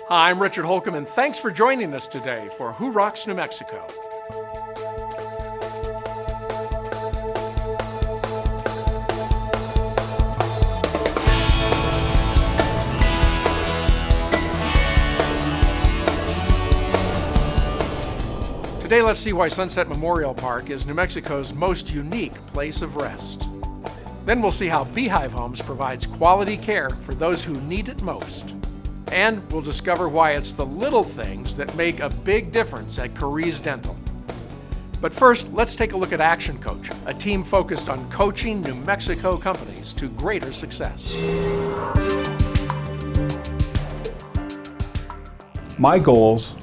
Hi, I'm Richard Holcomb, and thanks for joining us today for Who Rocks New Mexico. Today, let's see why Sunset Memorial Park is New Mexico's most unique place of rest. Then we'll see how Beehive Homes provides quality care for those who need it most. And we'll discover why it's the little things that make a big difference at Carees Dental. But first, let's take a look at Action Coach, a team focused on coaching New Mexico companies to greater success. My goals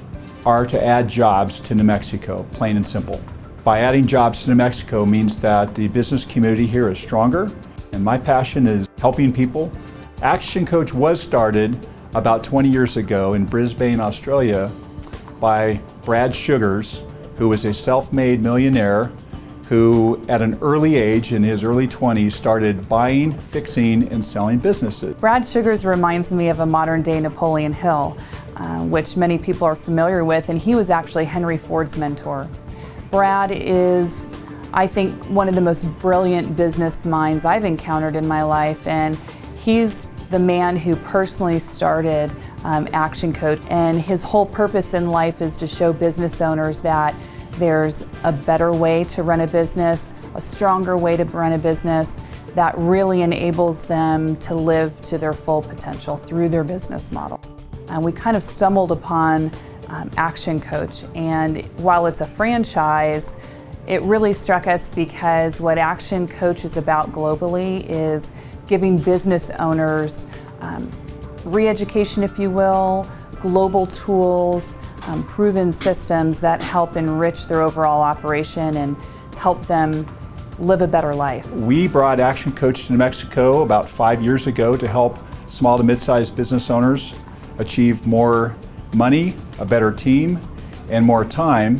are to add jobs to New Mexico, plain and simple. By adding jobs to New Mexico means that the business community here is stronger, and my passion is helping people. Action Coach was started about 20 years ago in Brisbane, Australia by Brad Sugars, who was a self-made millionaire who at an early age, in his early 20s, started buying, fixing, and selling businesses. Brad Sugars reminds me of a modern-day Napoleon Hill, which many people are familiar with, and he was actually Henry Ford's mentor. Brad is, I think, one of the most brilliant business minds I've encountered in my life, and he's the man who personally started Action Coach, and his whole purpose in life is to show business owners that there's a better way to run a business, a stronger way to run a business that really enables them to live to their full potential through their business model. And we kind of stumbled upon Action Coach, and while it's a franchise, it really struck us because what Action Coach is about globally is giving business owners re-education, if you will, global tools, proven systems that help enrich their overall operation and help them live a better life. We brought Action Coach to New Mexico about 5 years ago to help small to mid-sized business owners achieve more money, a better team, and more time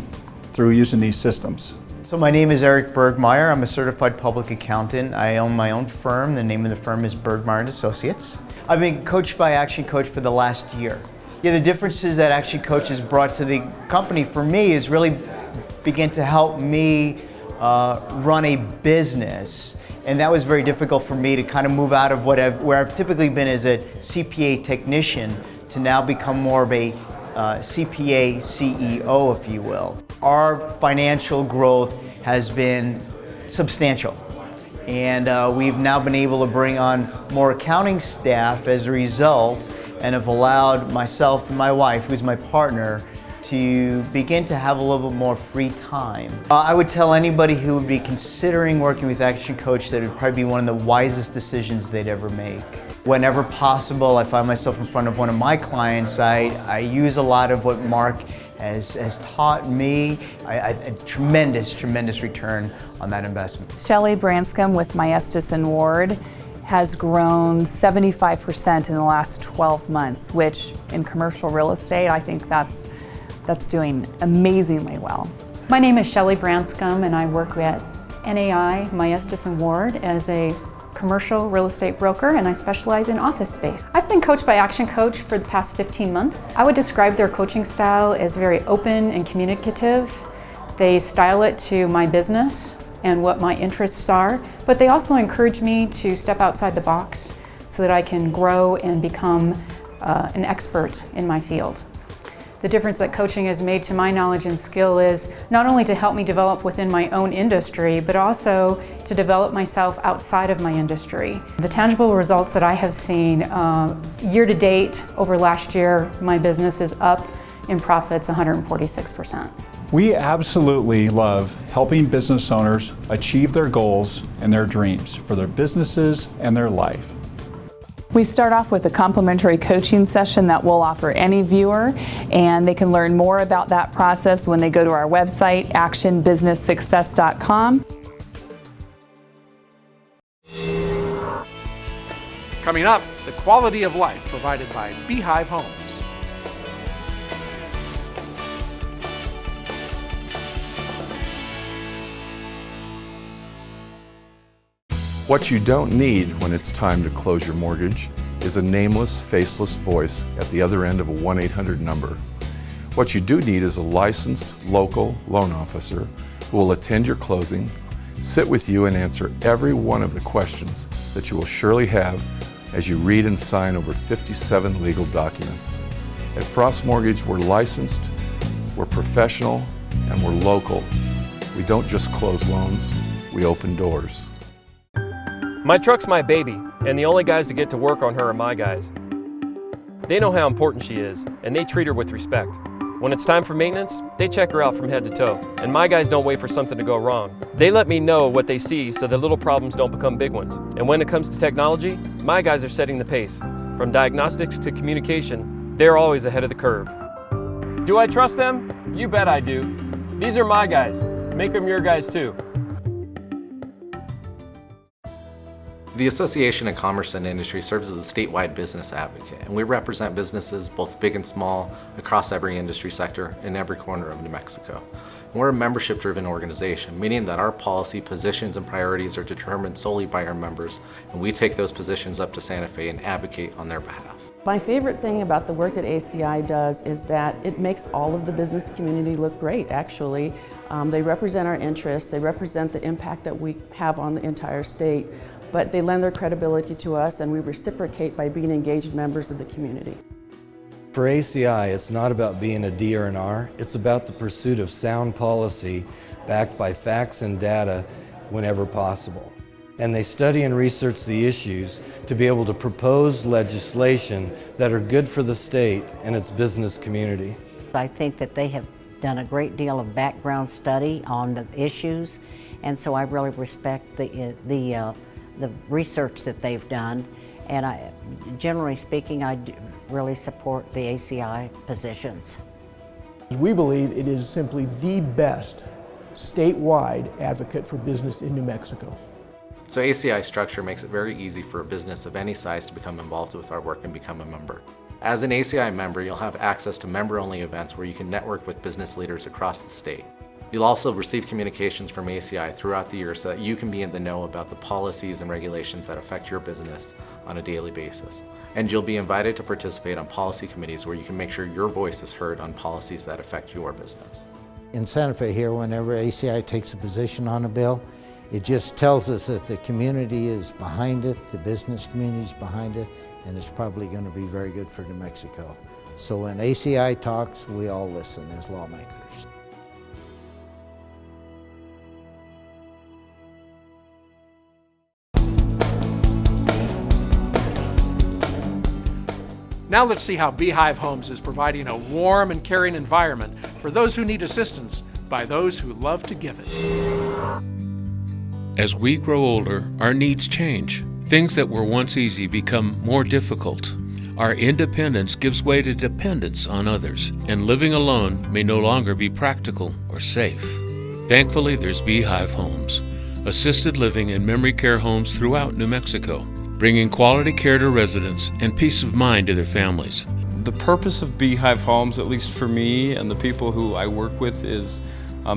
through using these systems. So my name is Eric Bergmeyer. I'm a certified public accountant. I own my own firm. The name of the firm is Bergmeyer & Associates. I've been coached by Action Coach for the last year. The differences that Action Coach has brought to the company for me is really begin to help me run a business. And that was very difficult for me to kind of move out of where I've typically been as a CPA technician to now become more of a CPA CEO, if you will. Our financial growth has been substantial, and we've now been able to bring on more accounting staff as a result, and have allowed myself and my wife, who's my partner, to begin to have a little bit more free time. I would tell anybody who would be considering working with Action Coach that it would probably be one of the wisest decisions they'd ever make. Whenever possible, I find myself in front of one of my clients, I use a lot of what Mark has taught me. A tremendous return on that investment. Shelley Branscombe with Maestas and Ward has grown 75% in the last 12 months, which in commercial real estate, I think that's doing amazingly well. My name is Shelley Branscombe, and I work at NAI Maestas and Ward as a commercial real estate broker, and I specialize in office space. I've been coached by Action Coach for the past 15 months. I would describe their coaching style as very open and communicative. They style it to my business and what my interests are, but they also encourage me to step outside the box so that I can grow and become an expert in my field. The difference that coaching has made to my knowledge and skill is not only to help me develop within my own industry, but also to develop myself outside of my industry. The tangible results that I have seen year to date over last year, my business is up in profits 146%. We absolutely love helping business owners achieve their goals and their dreams for their businesses and their life. We start off with a complimentary coaching session that we'll offer any viewer, and they can learn more about that process when they go to our website, actionbusinesssuccess.com. Coming up, the quality of life provided by Beehive Homes. What you don't need when it's time to close your mortgage is a nameless, faceless voice at the other end of a 1-800 number. What you do need is a licensed local loan officer who will attend your closing, sit with you and answer every one of the questions that you will surely have as you read and sign over 57 legal documents. At Frost Mortgage, we're licensed, we're professional, and we're local. We don't just close loans, we open doors. My truck's my baby, and the only guys to get to work on her are my guys. They know how important she is, and they treat her with respect. When it's time for maintenance, they check her out from head to toe, and my guys don't wait for something to go wrong. They let me know what they see so that little problems don't become big ones. And when it comes to technology, my guys are setting the pace. From diagnostics to communication, they're always ahead of the curve. Do I trust them? You bet I do. These are my guys. Make them your guys too. The Association of Commerce and Industry serves as the statewide business advocate, and we represent businesses both big and small across every industry sector in every corner of New Mexico. And we're a membership-driven organization, meaning that our policy, positions, and priorities are determined solely by our members, and we take those positions up to Santa Fe and advocate on their behalf. My favorite thing about the work that ACI does is that it makes all of the business community look great, actually. They represent our interests, they represent the impact that we have on the entire state, but they lend their credibility to us and we reciprocate by being engaged members of the community. For ACI, it's not about being a D or an R, it's about the pursuit of sound policy backed by facts and data whenever possible. And they study and research the issues to be able to propose legislation that are good for the state and its business community. I think that they have done a great deal of background study on the issues, and so I really respect the research that they've done, and generally speaking, I really support the ACI positions. We believe it is simply the best statewide advocate for business in New Mexico. So ACI structure makes it very easy for a business of any size to become involved with our work and become a member. As an ACI member, you'll have access to member-only events where you can network with business leaders across the state. You'll also receive communications from ACI throughout the year so that you can be in the know about the policies and regulations that affect your business on a daily basis. And you'll be invited to participate on policy committees where you can make sure your voice is heard on policies that affect your business. In Santa Fe here, whenever ACI takes a position on a bill, it just tells us that the community is behind it, the business community is behind it, and it's probably going to be very good for New Mexico. So when ACI talks, we all listen as lawmakers. Now let's see how Beehive Homes is providing a warm and caring environment for those who need assistance by those who love to give it. As we grow older, our needs change. Things that were once easy become more difficult. Our independence gives way to dependence on others, and living alone may no longer be practical or safe. Thankfully, there's Beehive Homes, assisted living and memory care homes throughout New Mexico, bringing quality care to residents and peace of mind to their families. The purpose of Beehive Homes, at least for me and the people who I work with, is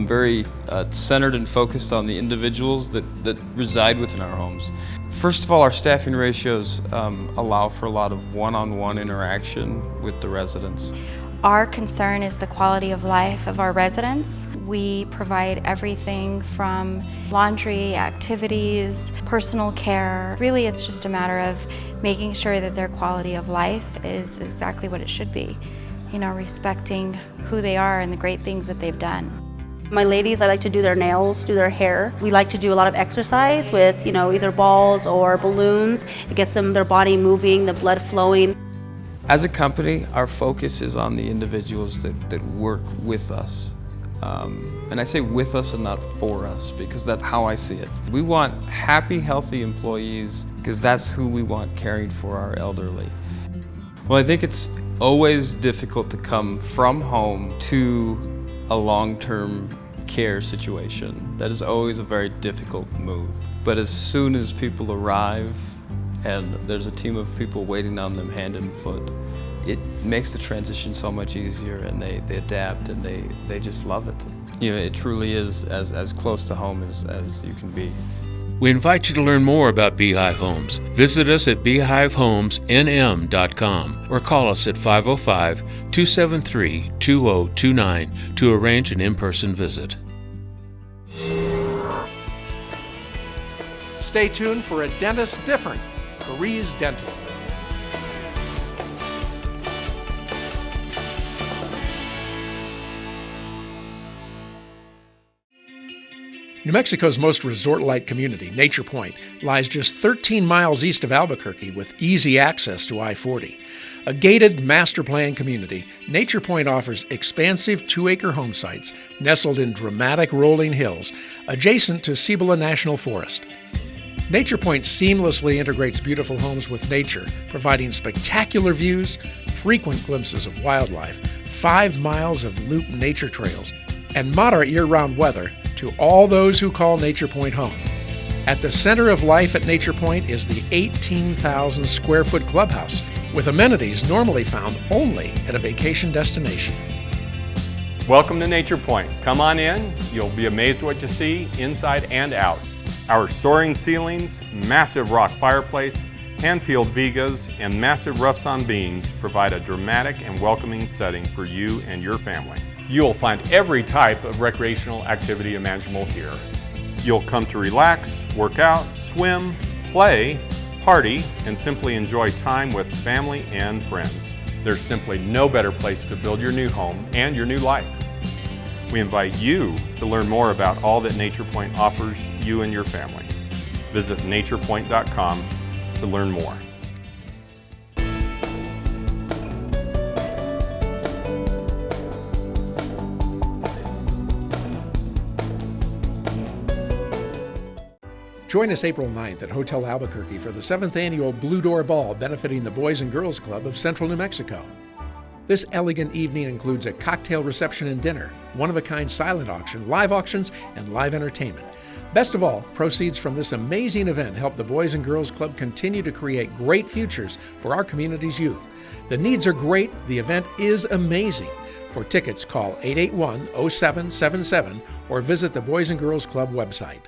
very centered and focused on the individuals that reside within our homes. First of all, our staffing ratios allow for a lot of one-on-one interaction with the residents. Our concern is the quality of life of our residents. We provide everything from laundry, activities, personal care. Really, it's just a matter of making sure that their quality of life is exactly what it should be. You know, respecting who they are and the great things that they've done. My ladies, I like to do their nails, do their hair. We like to do a lot of exercise with, either balls or balloons. It gets their body moving, the blood flowing. As a company, our focus is on the individuals that work with us. And I say with us and not for us, because that's how I see it. We want happy, healthy employees, because that's who we want caring for our elderly. Well, I think it's always difficult to come from home to a long-term care situation. That is always a very difficult move. But as soon as people arrive and there's a team of people waiting on them hand and foot, it makes the transition so much easier, and they adapt and they just love it. It truly is as close to home as you can be. We invite you to learn more about Beehive Homes. Visit us at beehivehomesnm.com or call us at 505-273-2029 to arrange an in-person visit. Stay tuned for A Dentist Different, Paris Dental. New Mexico's most resort-like community, Nature Point, lies just 13 miles east of Albuquerque with easy access to I-40. A gated master plan community, Nature Point offers expansive 2-acre home sites nestled in dramatic rolling hills adjacent to Cibola National Forest. Nature Point seamlessly integrates beautiful homes with nature, providing spectacular views, frequent glimpses of wildlife, 5 miles of loop nature trails, and moderate year-round weather to all those who call Nature Point home. At the center of life at Nature Point is the 18,000 square foot clubhouse, with amenities normally found only at a vacation destination. Welcome to Nature Point. Come on in. You'll be amazed what you see inside and out. Our soaring ceilings, massive rock fireplace, hand-peeled vigas, and massive rough-sawn beams provide a dramatic and welcoming setting for you and your family. You'll find every type of recreational activity imaginable here. You'll come to relax, work out, swim, play, party, and simply enjoy time with family and friends. There's simply no better place to build your new home and your new life. We invite you to learn more about all that Nature Point offers you and your family. Visit naturepoint.com to learn more. Join us April 9th at Hotel Albuquerque for the 7th Annual Blue Door Ball benefiting the Boys and Girls Club of Central New Mexico. This elegant evening includes a cocktail reception and dinner, one-of-a-kind silent auction, live auctions, and live entertainment. Best of all, proceeds from this amazing event help the Boys and Girls Club continue to create great futures for our community's youth. The needs are great, the event is amazing. For tickets, call 881-0777 or visit the Boys and Girls Club website.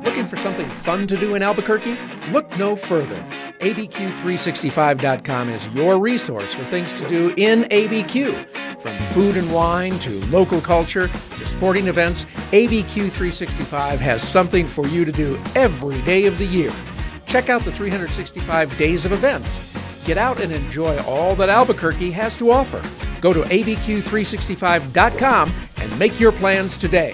Looking for something fun to do in Albuquerque? Look no further. ABQ365.com is your resource for things to do in ABQ. From food and wine to local culture to sporting events, ABQ365 has something for you to do every day of the year. Check out the 365 days of events. Get out and enjoy all that Albuquerque has to offer. Go to ABQ365.com and make your plans today.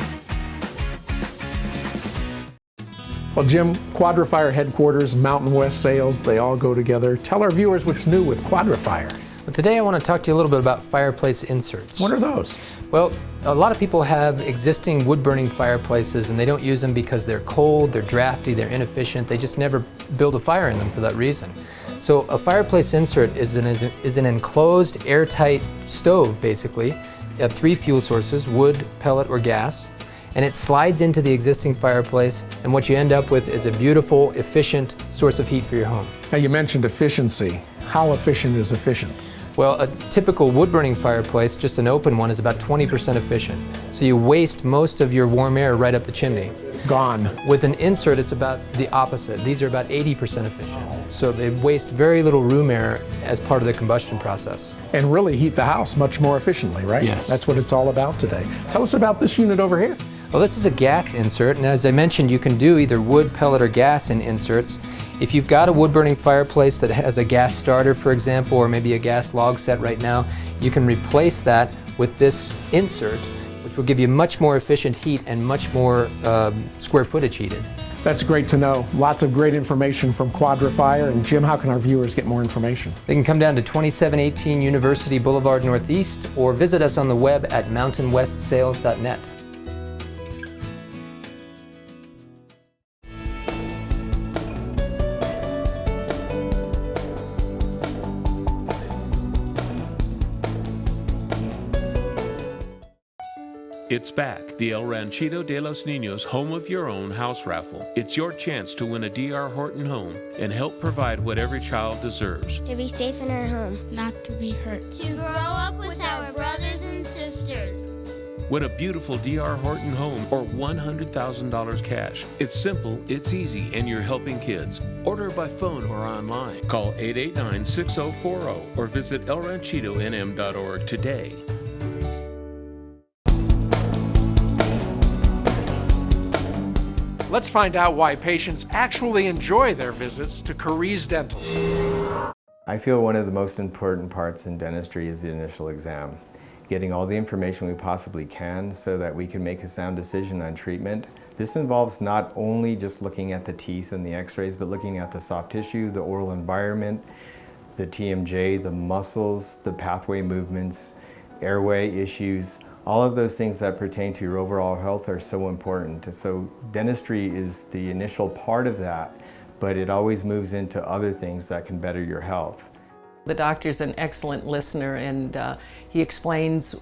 Well, Jim, Quadra-Fire headquarters, Mountain West sales, they all go together. Tell our viewers what's new with Quadra-Fire. Well, today I want to talk to you a little bit about fireplace inserts. What are those? Well, a lot of people have existing wood-burning fireplaces and they don't use them because they're cold, they're drafty, they're inefficient. They just never build a fire in them for that reason. So a fireplace insert is an enclosed, airtight stove, basically. You have 3 fuel sources, wood, pellet, or gas. And it slides into the existing fireplace, and what you end up with is a beautiful, efficient source of heat for your home. Now, you mentioned efficiency. How efficient is efficient? Well, a typical wood-burning fireplace, just an open one, is about 20% efficient. So you waste most of your warm air right up the chimney. Gone. With an insert, it's about the opposite. These are about 80% efficient. So they waste very little room air as part of the combustion process. And really heat the house much more efficiently, right? Yes. That's what it's all about today. Tell us about this unit over here. Well, this is a gas insert, and as I mentioned, you can do either wood, pellet, or gas in inserts. If you've got a wood-burning fireplace that has a gas starter, for example, or maybe a gas log set right now, you can replace that with this insert, which will give you much more efficient heat and much more square footage heated. That's great to know. Lots of great information from Quadra-Fire. And Jim, how can our viewers get more information? They can come down to 2718 University Boulevard Northeast or visit us on the web at mountainwestsales.net. It's back, the El Ranchito de los Niños Home of Your Own house raffle. It's your chance to win a D.R. Horton home and help provide what every child deserves. To be safe in our home. Not to be hurt. To grow up with our brothers and sisters. Win a beautiful D.R. Horton home or $100,000 cash. It's simple, it's easy, and you're helping kids. Order by phone or online. Call 889-6040 or visit elranchitonm.org today. Let's find out why patients actually enjoy their visits to Carees Dental. I feel one of the most important parts in dentistry is the initial exam. Getting all the information we possibly can so that we can make a sound decision on treatment. This involves not only just looking at the teeth and the x-rays, but looking at the soft tissue, the oral environment, the TMJ, the muscles, the pathway movements, airway issues. All of those things that pertain to your overall health are so important. And so dentistry is the initial part of that, but it always moves into other things that can better your health. The doctor's an excellent listener, and he explains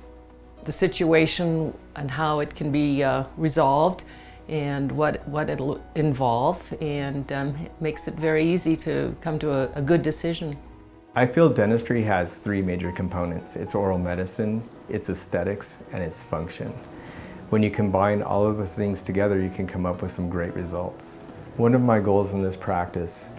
the situation and how it can be resolved and what it'll involve, and it makes it very easy to come to a good decision. I feel dentistry has three major components. It's oral medicine, it's aesthetics, and it's function. When you combine all of those things together, you can come up with some great results. One of my goals in this practice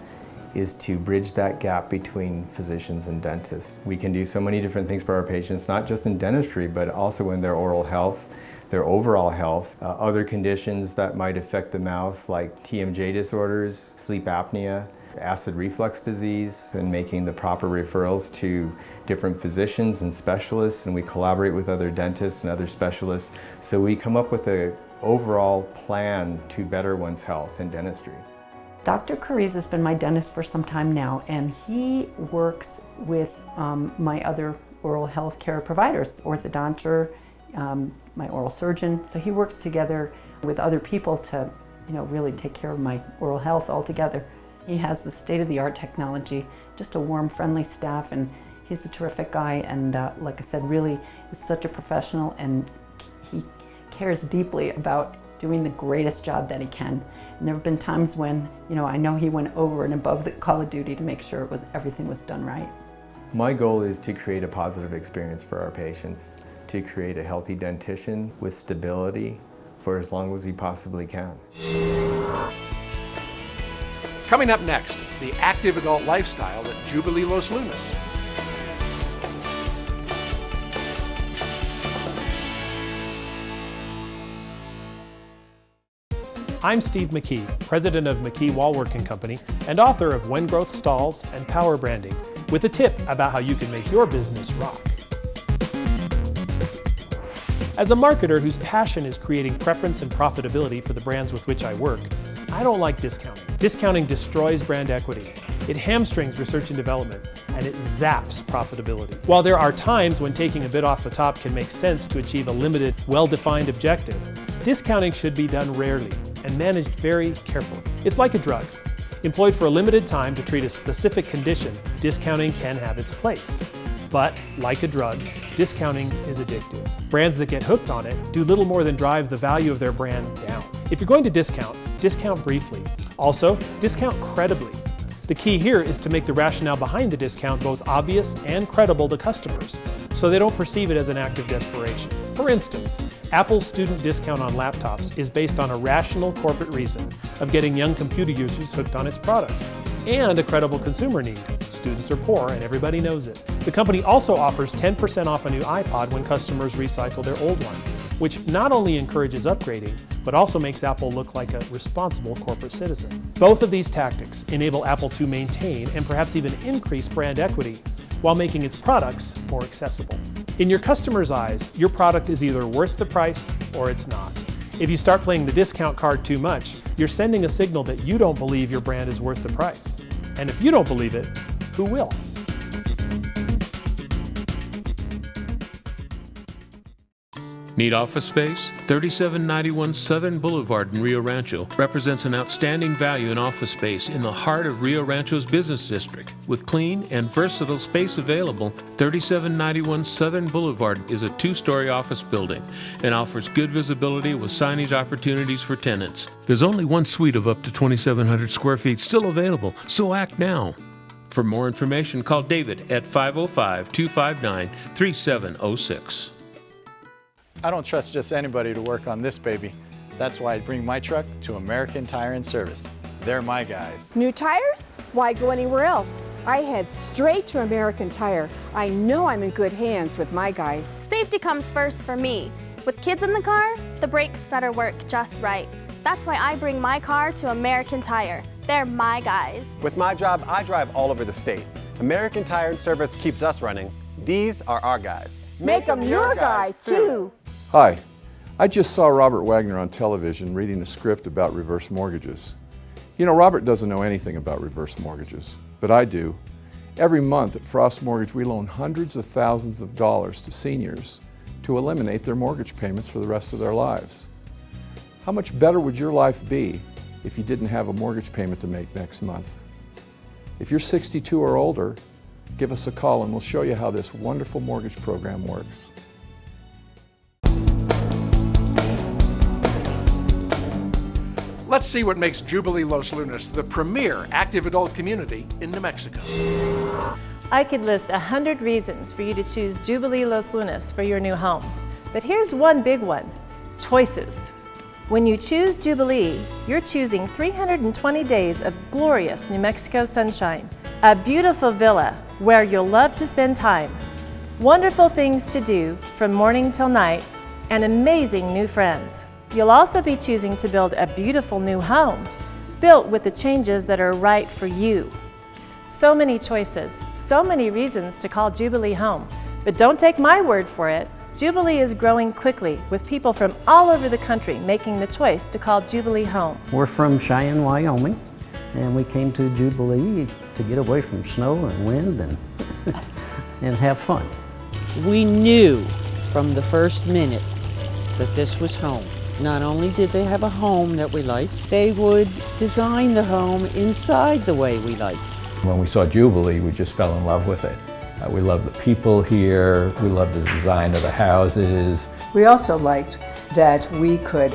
is to bridge that gap between physicians and dentists. We can do so many different things for our patients, not just in dentistry, but also in their oral health, their overall health, other conditions that might affect the mouth, like TMJ disorders, sleep apnea, acid reflux disease, and making the proper referrals to different physicians and specialists, and we collaborate with other dentists and other specialists, so we come up with an overall plan to better one's health in dentistry. Dr. Carees has been my dentist for some time now, and he works with my other oral health care providers, orthodontor, my oral surgeon. So he works together with other people to, really take care of my oral health altogether. He has the state-of-the-art technology, just a warm, friendly staff, and he's a terrific guy. And like I said, really is such a professional, and he cares deeply about doing the greatest job that he can. And there have been times when, I know he went over and above the call of duty to make sure everything was done right. My goal is to create a positive experience for our patients, to create a healthy dentition with stability for as long as we possibly can. Coming up next, the active adult lifestyle at Jubilee Los Lunas. I'm Steve McKee, president of McKee Wallworking Company and author of When Growth Stalls and Power Branding, with a tip about how you can make your business rock. As a marketer whose passion is creating preference and profitability for the brands with which I work, I don't like discounting. Discounting destroys brand equity. It hamstrings research and development, and it zaps profitability. While there are times when taking a bit off the top can make sense to achieve a limited, well-defined objective, discounting should be done rarely and managed very carefully. It's like a drug. Employed for a limited time to treat a specific condition, discounting can have its place. But, like a drug, discounting is addictive. Brands that get hooked on it do little more than drive the value of their brand down. If you're going to discount briefly. Also, discount credibly. The key here is to make the rationale behind the discount both obvious and credible to customers, so they don't perceive it as an act of desperation. For instance, Apple's student discount on laptops is based on a rational corporate reason of getting young computer users hooked on its products, and a credible consumer need. Students are poor and everybody knows it. The company also offers 10% off a new iPod when customers recycle their old one, which not only encourages upgrading, but also makes Apple look like a responsible corporate citizen. Both of these tactics enable Apple to maintain and perhaps even increase brand equity while making its products more accessible. In your customer's eyes, your product is either worth the price or it's not. If you start playing the discount card too much, you're sending a signal that you don't believe your brand is worth the price. And if you don't believe it, who will? Need office space? 3791 Southern Boulevard in Rio Rancho represents an outstanding value in office space in the heart of Rio Rancho's business district. With clean and versatile space available, 3791 Southern Boulevard is a two-story office building and offers good visibility with signage opportunities for tenants. There's only one suite of up to 2,700 square feet still available, so act now. For more information, call David at 505-259-3706. I don't trust just anybody to work on this baby. That's why I bring my truck to American Tire and Service. They're my guys. New tires? Why go anywhere else? I head straight to American Tire. I know I'm in good hands with my guys. Safety comes first for me. With kids in the car, the brakes better work just right. That's why I bring my car to American Tire. They're my guys. With my job, I drive all over the state. American Tire and Service keeps us running. These are our guys. Make them your guys, too. Hi, I just saw Robert Wagner on television reading a script about reverse mortgages. You know, Robert doesn't know anything about reverse mortgages, but I do. Every month at Frost Mortgage, we loan hundreds of thousands of dollars to seniors to eliminate their mortgage payments for the rest of their lives. How much better would your life be if you didn't have a mortgage payment to make next month? If you're 62 or older, give us a call and we'll show you how this wonderful mortgage program works. Let's see what makes Jubilee Los Lunas the premier active adult community in New Mexico. I could list 100 reasons for you to choose Jubilee Los Lunas for your new home. But here's one big one: choices. When you choose Jubilee, you're choosing 320 days of glorious New Mexico sunshine, a beautiful villa where you'll love to spend time, wonderful things to do from morning till night, and amazing new friends. You'll also be choosing to build a beautiful new home, built with the changes that are right for you. So many choices, so many reasons to call Jubilee home. But don't take my word for it. Jubilee is growing quickly, with people from all over the country making the choice to call Jubilee home. We're from Cheyenne, Wyoming, and we came to Jubilee to get away from snow and wind and have fun. We knew from the first minute that this was home. Not only did they have a home that we liked, they would design the home inside the way we liked. When we saw Jubilee, we just fell in love with it. We love the people here, we love the design of the houses. We also liked that we could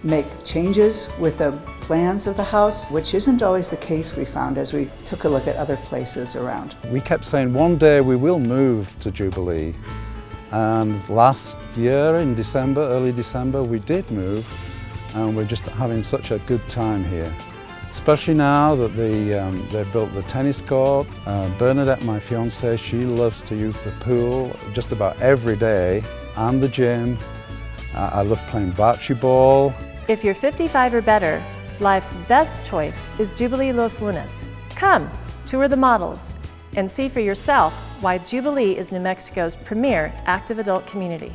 make changes with the plans of the house, which isn't always the case, we found, as we took a look at other places around. We kept saying one day we will move to Jubilee. And last year in December, early December, we did move, and we're just having such a good time here. Especially now that they've built the tennis court. Bernadette, my fiancée, she loves to use the pool just about every day, and the gym. I love playing bocce ball. If you're 55 or better, life's best choice is Jubilee Los Lunas. Come, tour the models, and see for yourself why Jubilee is New Mexico's premier active adult community.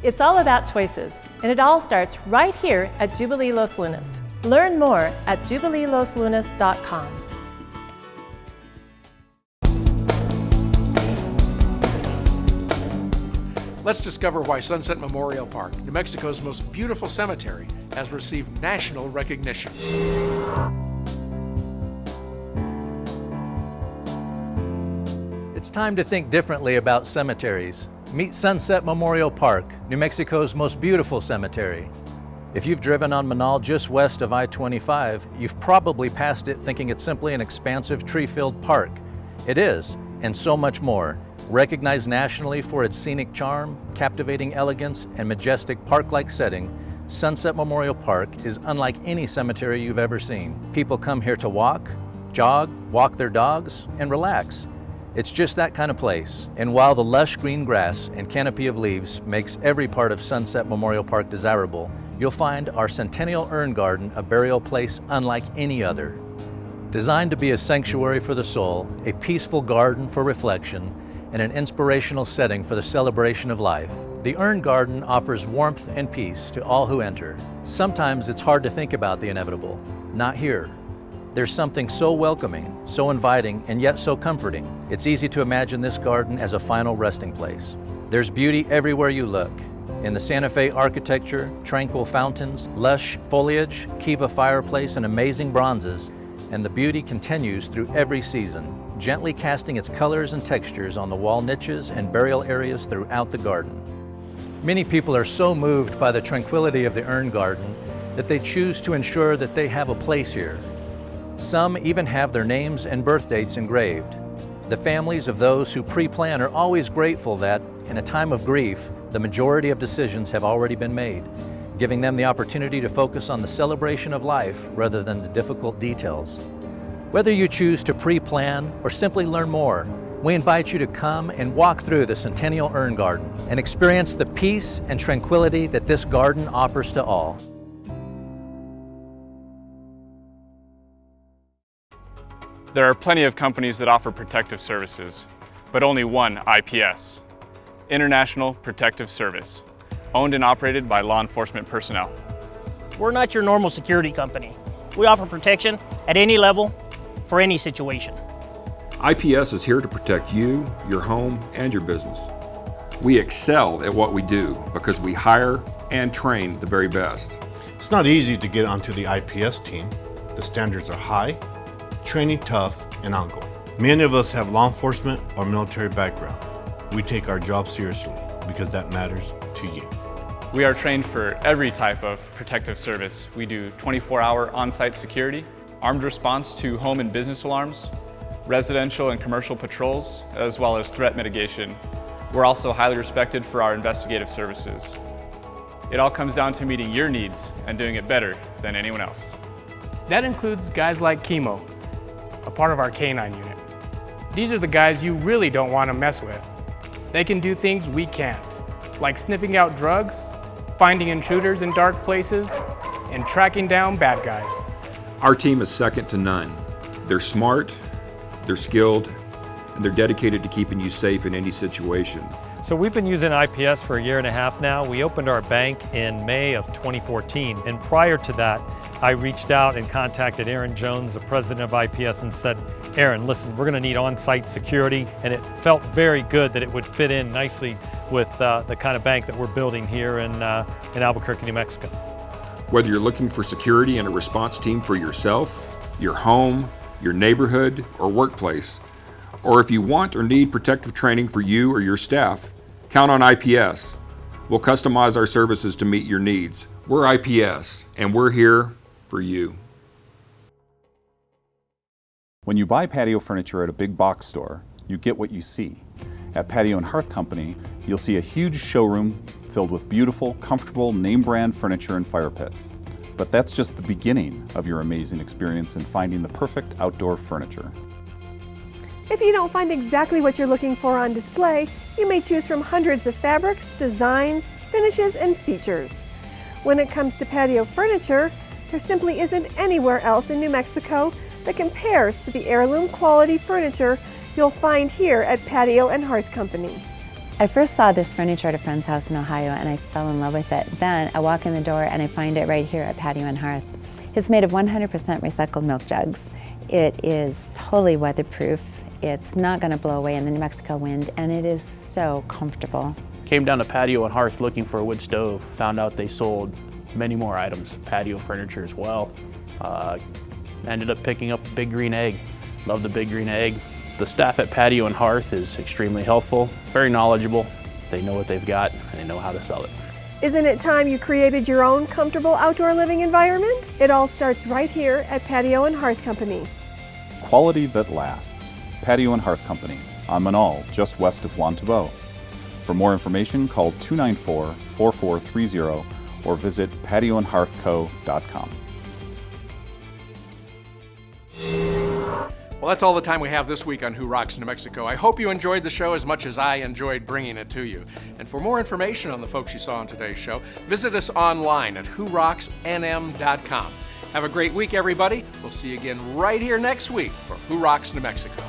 It's all about choices, and it all starts right here at Jubilee Los Lunas. Learn more at jubileeloslunas.com. Let's discover why Sunset Memorial Park, New Mexico's most beautiful cemetery, has received national recognition. It's time to think differently about cemeteries. Meet Sunset Memorial Park, New Mexico's most beautiful cemetery. If you've driven on Manal just west of I-25, you've probably passed it thinking it's simply an expansive tree-filled park. It is, and so much more. Recognized nationally for its scenic charm, captivating elegance, and majestic park-like setting, Sunset Memorial Park is unlike any cemetery you've ever seen. People come here to walk, jog, walk their dogs, and relax. It's just that kind of place. And while the lush green grass and canopy of leaves makes every part of Sunset Memorial Park desirable, you'll find our Centennial Urn Garden a burial place unlike any other. Designed to be a sanctuary for the soul, a peaceful garden for reflection, and an inspirational setting for the celebration of life, the Urn Garden offers warmth and peace to all who enter. Sometimes it's hard to think about the inevitable. Not here. There's something so welcoming, so inviting, and yet so comforting. It's easy to imagine this garden as a final resting place. There's beauty everywhere you look. In the Santa Fe architecture, tranquil fountains, lush foliage, Kiva fireplace, and amazing bronzes, and the beauty continues through every season, gently casting its colors and textures on the wall niches and burial areas throughout the garden. Many people are so moved by the tranquility of the Urn Garden that they choose to ensure that they have a place here. Some even have their names and birth dates engraved. The families of those who pre-plan are always grateful that, In a time of grief, the majority of decisions have already been made, giving them the opportunity to focus on the celebration of life rather than the difficult details. Whether you choose to pre-plan or simply learn more, we invite you to come and walk through the Centennial Urn Garden and experience the peace and tranquility that this garden offers to all. There are plenty of companies that offer protective services, but only one IPS, International Protective Service, owned and operated by law enforcement personnel. We're not your normal security company. We offer protection at any level for any situation. IPS is here to protect you, your home, and your business. We excel at what we do because we hire and train the very best. It's not easy to get onto the IPS team. The standards are high, training tough, and ongoing. Many of us have law enforcement or military background. We take our job seriously because that matters to you. We are trained for every type of protective service. We do 24-hour on-site security, armed response to home and business alarms, residential and commercial patrols, as well as threat mitigation. We're also highly respected for our investigative services. It all comes down to meeting your needs and doing it better than anyone else. That includes guys like Chemo, a part of our K9 unit. These are the guys you really don't want to mess with. They can do things we can't, like sniffing out drugs, finding intruders in dark places, and tracking down bad guys. Our team is second to none. They're smart, they're skilled, and they're dedicated to keeping you safe in any situation. So we've been using IPS for a year and a half now. We opened our bank in May of 2014, and prior to that, I reached out and contacted Aaron Jones, the president of IPS, and said, Aaron, listen, we're going to need on-site security, and it felt very good that it would fit in nicely with the kind of bank that we're building here in Albuquerque, New Mexico. Whether you're looking for security and a response team for yourself, your home, your neighborhood, or workplace, or if you want or need protective training for you or your staff, count on IPS. We'll customize our services to meet your needs. We're IPS, and we're here for you. When you buy patio furniture at a big box store, you get what you see. At Patio and Hearth Company, you'll see a huge showroom filled with beautiful, comfortable, name-brand furniture and fire pits. But that's just the beginning of your amazing experience in finding the perfect outdoor furniture. If you don't find exactly what you're looking for on display, you may choose from hundreds of fabrics, designs, finishes, and features. When it comes to patio furniture, there simply isn't anywhere else in New Mexico that compares to the heirloom quality furniture you'll find here at Patio and Hearth Company. I first saw this furniture at a friend's house in Ohio and I fell in love with it. Then I walk in the door and I find it right here at Patio and Hearth. It's made of 100% recycled milk jugs. It is totally weatherproof. It's not going to blow away in the New Mexico wind, and it is so comfortable. Came down to Patio and Hearth looking for a wood stove. Found out they sold many more items, patio furniture as well. Ended up picking up a Big Green Egg. Love the Big Green Egg. The staff at Patio and Hearth is extremely helpful, very knowledgeable. They know what they've got, and they know how to sell it. Isn't it time you created your own comfortable outdoor living environment? It all starts right here at Patio and Hearth Company. Quality that lasts. Patio and Hearth Company, on Manal, just west of Juan Tabo. For more information, call 294-4430 or visit patioandhearthco.com. Well, that's all the time we have this week on Who Rocks New Mexico. I hope you enjoyed the show as much as I enjoyed bringing it to you. And for more information on the folks you saw on today's show, visit us online at whorocksnm.com. Have a great week, everybody. We'll see you again right here next week for Who Rocks New Mexico.